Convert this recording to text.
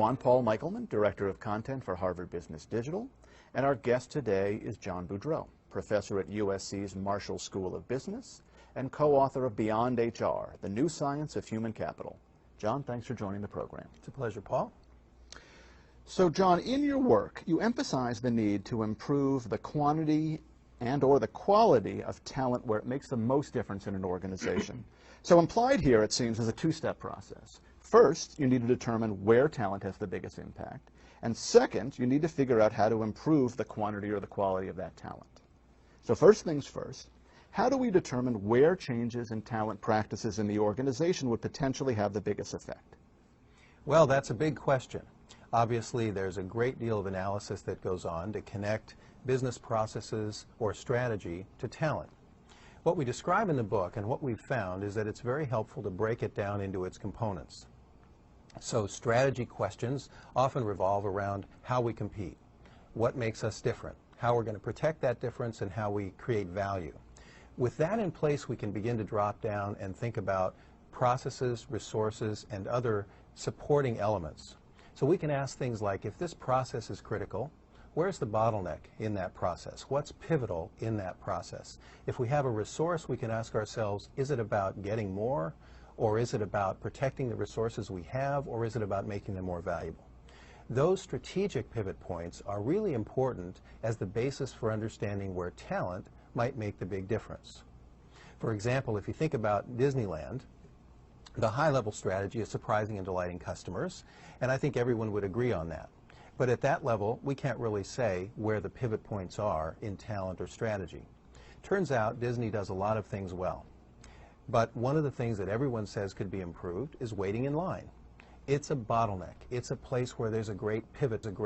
Hello, I'm Paul Michelman, Director of Content for Harvard Business Digital, and our guest today is John Boudreau, Professor at USC's Marshall School of Business and co-author of Beyond HR, The New Science of Human Capital. John, thanks for joining the program. It's a pleasure, Paul. So, John, in your work, you emphasize the need to improve the quantity and/or the quality of talent where it makes the most difference in an organization. So implied here, it seems, is a two-step process. First, you need to determine where talent has the biggest impact. And second, you need to figure out how to improve the quantity or the quality of that talent. So first things first, how do we determine where changes in talent practices in the organization would potentially have the biggest effect? Well, that's a big question. Obviously, there's a great deal of analysis that goes on to connect business processes or strategy to talent. What we describe in the book and what we've found is that it's very helpful to break it down into its components. So strategy questions often revolve around how we compete, what makes us different, how we're going to protect that difference, and how we create value. With that in place, we can begin to drop down and think about processes, resources, and other supporting elements. So we can ask things like, if this process is critical, where's the bottleneck in that process? What's pivotal in that process? If we have a resource, we can ask ourselves, is it about getting more, or is it about protecting the resources we have, or is it about making them more valuable? Those strategic pivot points are really important as the basis for understanding where talent might make the big difference. For example, if you think about Disneyland, the high-level strategy is surprising and delighting customers, and I think everyone would agree on that. But at that level, we can't really say where the pivot points are in talent or strategy. Turns out Disney does a lot of things well. But one of the things that everyone says could be improved is waiting in line. It's a bottleneck. It's a place where there's a great pivot, a great